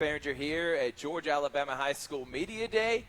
Behringer here at Georgia Alabama High School Media Day,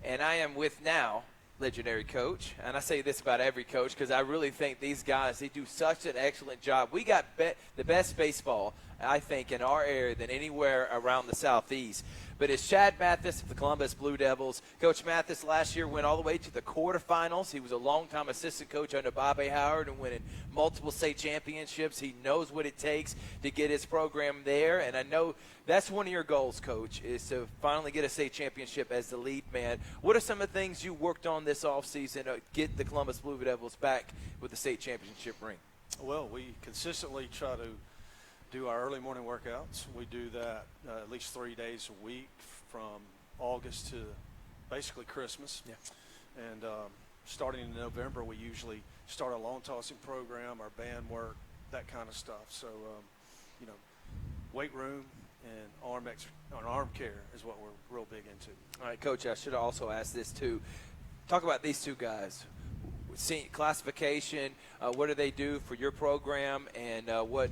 and I am with now legendary coach. And I say this about every coach because I really think these guys, they do such an excellent job. We got the best baseball, I think, in our area than anywhere around the Southeast. But it's Chad Mathis of the Columbus Blue Devils. Coach Mathis last year went all the way to the quarterfinals. He was a longtime assistant coach under Bobby Howard and winning multiple state championships. He knows what it takes to get his program there. And I know that's one of your goals, Coach, is to finally get a state championship as the lead man. What are some of the things you worked on this offseason to get the Columbus Blue Devils back with the state championship ring? Well, we consistently try to do our early morning workouts. We do that at least 3 days a week from August to basically Christmas. Yeah. And starting in November, we usually start our lawn tossing program, our band work, that kind of stuff. So, weight room and arm care is what we're real big into. All right, Coach, I should also ask this too. Talk about these two guys. Classification, what do they do for your program, and what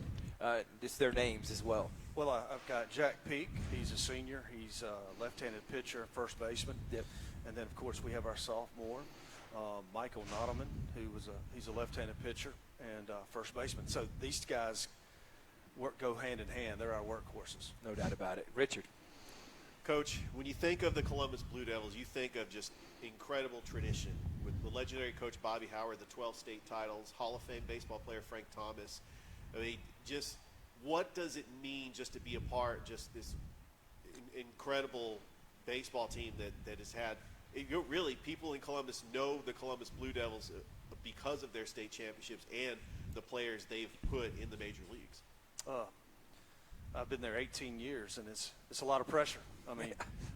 just their names as well. Well, I've got Jack Peak. He's a senior. He's a left-handed pitcher, first baseman. Yep. And then, of course, we have our sophomore, Michael Nottleman, he's a left-handed pitcher and first baseman. So these guys go hand in hand. They're our workhorses. No doubt about it. Richard. Coach, when you think of the Columbus Blue Devils, you think of just incredible tradition with the legendary Coach Bobby Howard, the 12 state titles, Hall of Fame baseball player Frank Thomas. I mean, just what does it mean just to be a part, just this incredible baseball team that has had – really, people in Columbus know the Columbus Blue Devils because of their state championships and the players they've put in the major leagues. I've been there 18 years, and it's a lot of pressure. I mean,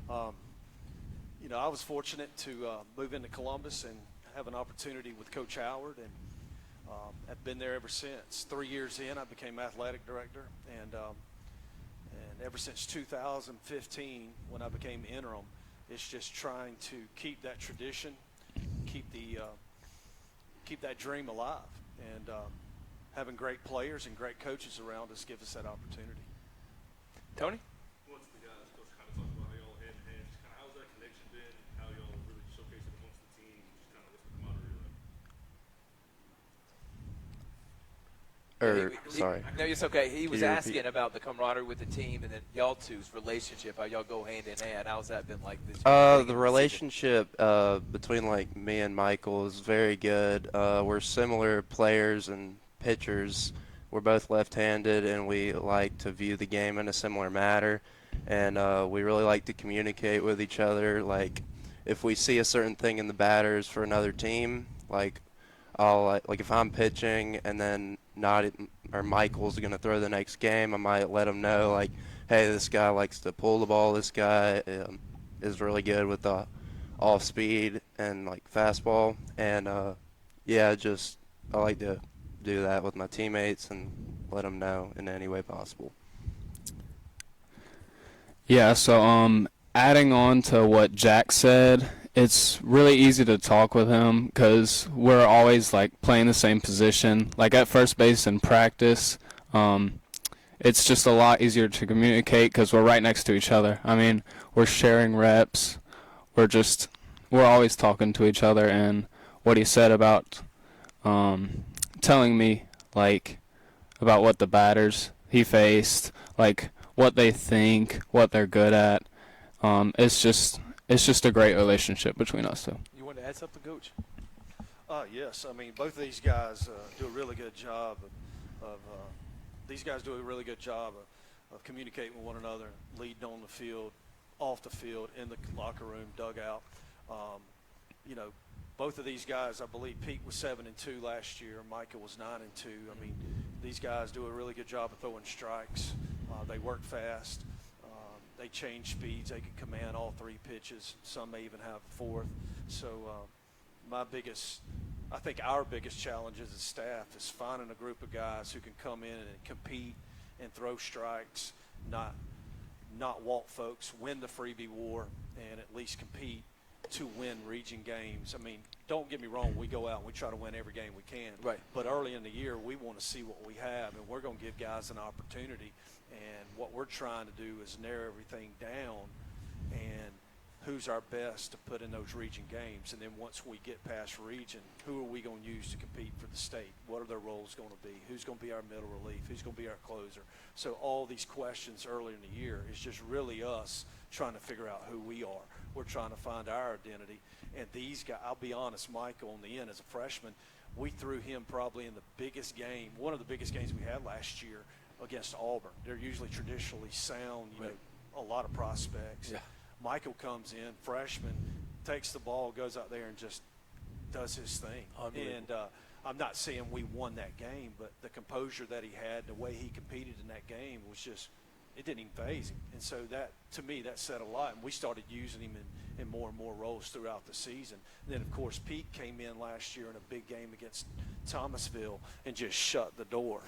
I was fortunate to move into Columbus and have an opportunity with Coach Howard, and I've been there ever since. 3 years in, I became athletic director, and ever since 2015, when I became interim, it's just trying to keep that tradition, keep that dream alive, and having great players and great coaches around us gives us that opportunity. Tony? Once the guys, Coach, kind of talked about how y'all hand in hand. Just kind of how's that connection been? How y'all really showcase it amongst the team? Just kind of what's the camaraderie like? Sorry. No, it's okay. He was you asking about the camaraderie with the team and then y'all two's relationship, how y'all go hand in hand. How's that been like this? The relationship between like me and Michael is very good. We're similar players and pitchers. We're both left-handed, and we like to view the game in a similar manner. And we really like to communicate with each other. Like, if we see a certain thing in the batters for another team, like if I'm pitching and then Michael's going to throw the next game, I might let him know, like, hey, this guy likes to pull the ball. This guy is really good with the off speed and like fastball. And I like to do that with my teammates and let them know in any way possible. Yeah, so adding on to what Jack said, it's really easy to talk with him because we're always like playing the same position. Like at first base in practice, it's just a lot easier to communicate because we're right next to each other. I mean, we're sharing reps. We're always talking to each other. And what he said about telling me like about what the batters he faced, like what they think, what they're good at. It's just a great relationship between us two. You want to add something, Coach? Yes. I mean, both of these guys do a really good job of communicating with one another, leading on the field, off the field, in the locker room, dugout. Both of these guys, I believe Pete was 7-2 last year. Micah was 9-2. I mean, these guys do a really good job of throwing strikes. They work fast. They change speeds. They can command all three pitches. Some may even have a fourth. So I think our biggest challenge as a staff is finding a group of guys who can come in and compete and throw strikes, not walk folks, win the freebie war, and at least compete to win region games. I mean, don't get me wrong, we go out and we try to win every game we can. Right. But early in the year, we want to see what we have, and we're going to give guys an opportunity. And what we're trying to do is narrow everything down and who's our best to put in those region games. And then once we get past region, who are we going to use to compete for the state? What are their roles going to be? Who's going to be our middle relief? Who's going to be our closer? So all these questions early in the year is just really us trying to figure out who we are. We're trying to find our identity. And these guys, I'll be honest, Michael on the end as a freshman, we threw him probably in the biggest game, one of the biggest games we had last year against Auburn. They're usually traditionally sound, you know, a lot of prospects. Yeah. Michael comes in, freshman, takes the ball, goes out there and just does his thing. And I'm not saying we won that game, but the composure that he had, the way he competed in that game was just – it didn't even faze him. And so that, to me, that said a lot. And we started using him in more and more roles throughout the season. And then, of course, Pete came in last year in a big game against Thomasville and just shut the door.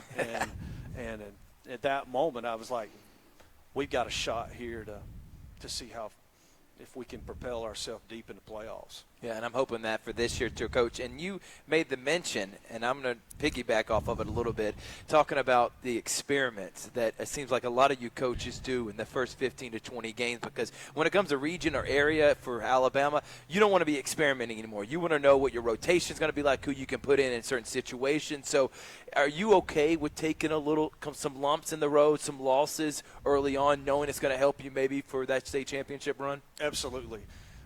And at that moment, I was like, we've got a shot here to see how if we can propel ourselves deep into playoffs. Yeah, and I'm hoping that for this year too, Coach. And you made the mention, and I'm going to piggyback off of it a little bit, talking about the experiments that it seems like a lot of you coaches do in the first 15 to 20 games, because when it comes to region or area for Alabama, you don't want to be experimenting anymore. You want to know what your rotation is going to be like, who you can put in certain situations. So are you okay with taking some lumps in the road, some losses early on, knowing it's going to help you maybe for that state championship run? Absolutely.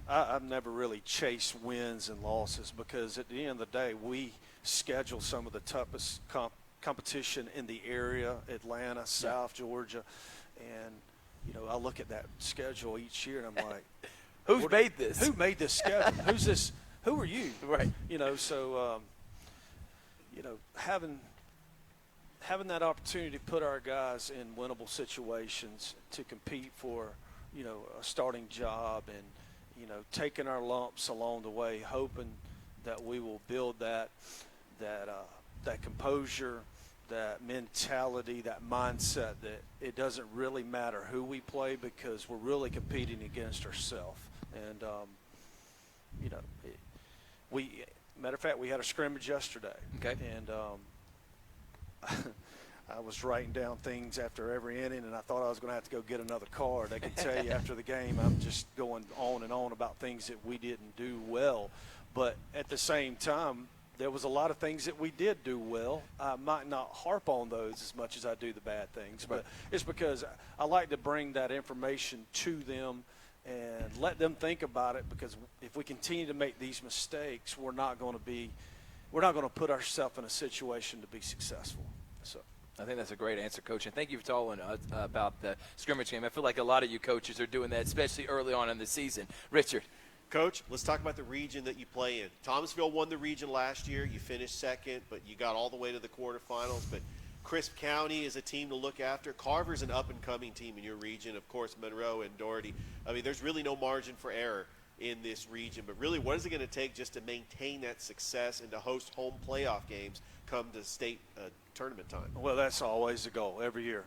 I've never really chased wins and losses because at the end of the day, we schedule some of the toughest competition in the area, Atlanta, South Georgia. And, you know, I look at that schedule each year and I'm like, Who's made this? Who made this schedule? Who's this? Who are you? Right. You know, so, you know, having that opportunity to put our guys in winnable situations to compete for, you know, a starting job and, you know, taking our lumps along the way, hoping that we will build that composure, that mentality, that mindset that it doesn't really matter who we play because we're really competing against ourselves. And, you know, matter of fact, we had a scrimmage yesterday. Okay. And I was writing down things after every inning, and I thought I was going to have to go get another card. I could tell you after the game I'm just going on and on about things that we didn't do well. But at the same time, there was a lot of things that we did do well. I might not harp on those as much as I do the bad things, but it's because I like to bring that information to them and let them think about it, because if we continue to make these mistakes, we're not going to put ourselves in a situation to be successful. So I think that's a great answer, Coach, and thank you for telling us about the scrimmage game. I feel like a lot of you coaches are doing that, especially early on in the season. Richard. Coach, let's talk about the region that you play in. Thomasville won the region last year. You finished second, but you got all the way to the quarterfinals. But Crisp County is a team to look after. Carver's an up-and-coming team in your region. Of course, Monroe and Doherty. I mean, there's really no margin for error in this region. But really, what is it going to take just to maintain that success and to host home playoff games come to state tournament time? Well, that's always the goal every year,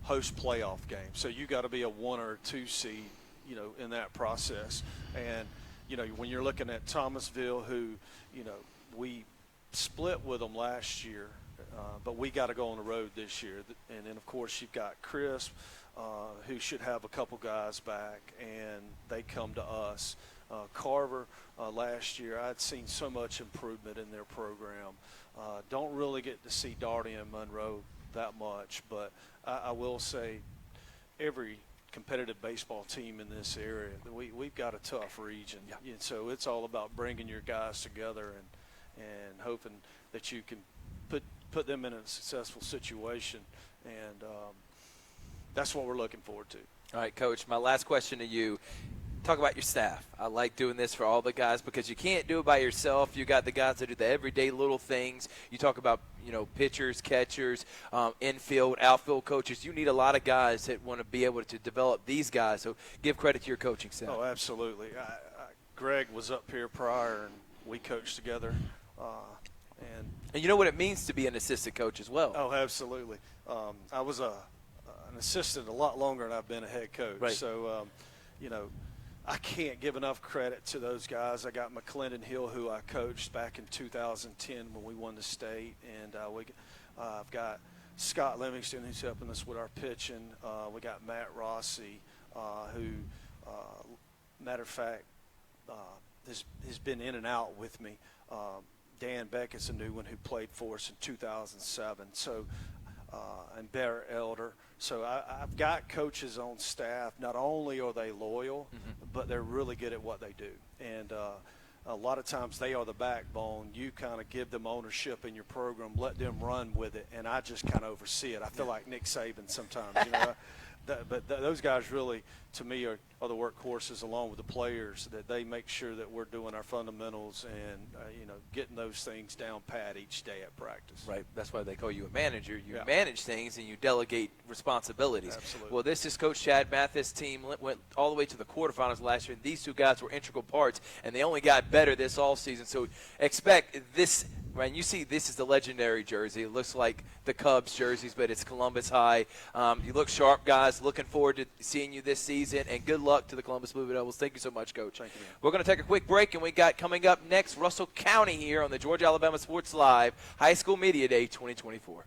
host playoff games. So you got to be a 1 or 2 seed, you know, in that process. And, you know, when you're looking at Thomasville, who, you know, we split with them last year, but we got to go on the road this year. And then, of course, you've got Crisp, who should have a couple guys back, and they come to us. Carver, last year, I'd seen so much improvement in their program. Don't really get to see Doherty and Monroe that much, but I will say every competitive baseball team in this area, we've got a tough region. Yeah. And so it's all about bringing your guys together and hoping that you can put them in a successful situation. And that's what we're looking forward to. All right, Coach, my last question to you. Talk about your staff. I like doing this for all the guys because you can't do it by yourself. You got the guys that do the everyday little things. You talk about, you know, pitchers, catchers, infield, outfield coaches. You need a lot of guys that want to be able to develop these guys. So give credit to your coaching staff. Oh, absolutely. Greg was up here prior, and we coached together. And you know what it means to be an assistant coach as well. Oh, absolutely. I was an assistant a lot longer than I've been a head coach. Right. So, you know, I can't give enough credit to those guys. I got McClendon Hill, who I coached back in 2010 when we won the state, and I've got Scott Livingston, who's helping us with our pitching. We got Matt Rossi, who, matter of fact, has been in and out with me. Dan Beckett's a new one who played for us in 2007. So, and Bear Elder. So I've got coaches on staff. Not only are they loyal, but they're really good at what they do. And a lot of times they are the backbone. You kind of give them ownership in your program, let them run with it, and I just kind of oversee it. I feel like Nick Saban sometimes, you know. But those guys really, to me, are the workhorses along with the players, that they make sure that we're doing our fundamentals and, getting those things down pat each day at practice. Right. That's why they call you a manager. You manage things and you delegate responsibilities. Absolutely. Well, this is Coach Chad Mathis' team went all the way to the quarterfinals last year. These two guys were integral parts, and they only got better this offseason. So expect this. Right, you see this is the legendary jersey. It looks like the Cubs jerseys, but it's Columbus High. You look sharp, guys. Looking forward to seeing you this season, and good luck to the Columbus Blue Devils. Thank you so much, Coach. Thank you, man. We're going to take a quick break, and we got coming up next Russell County here on the Georgia Alabama Sports Live High School Media Day 2024.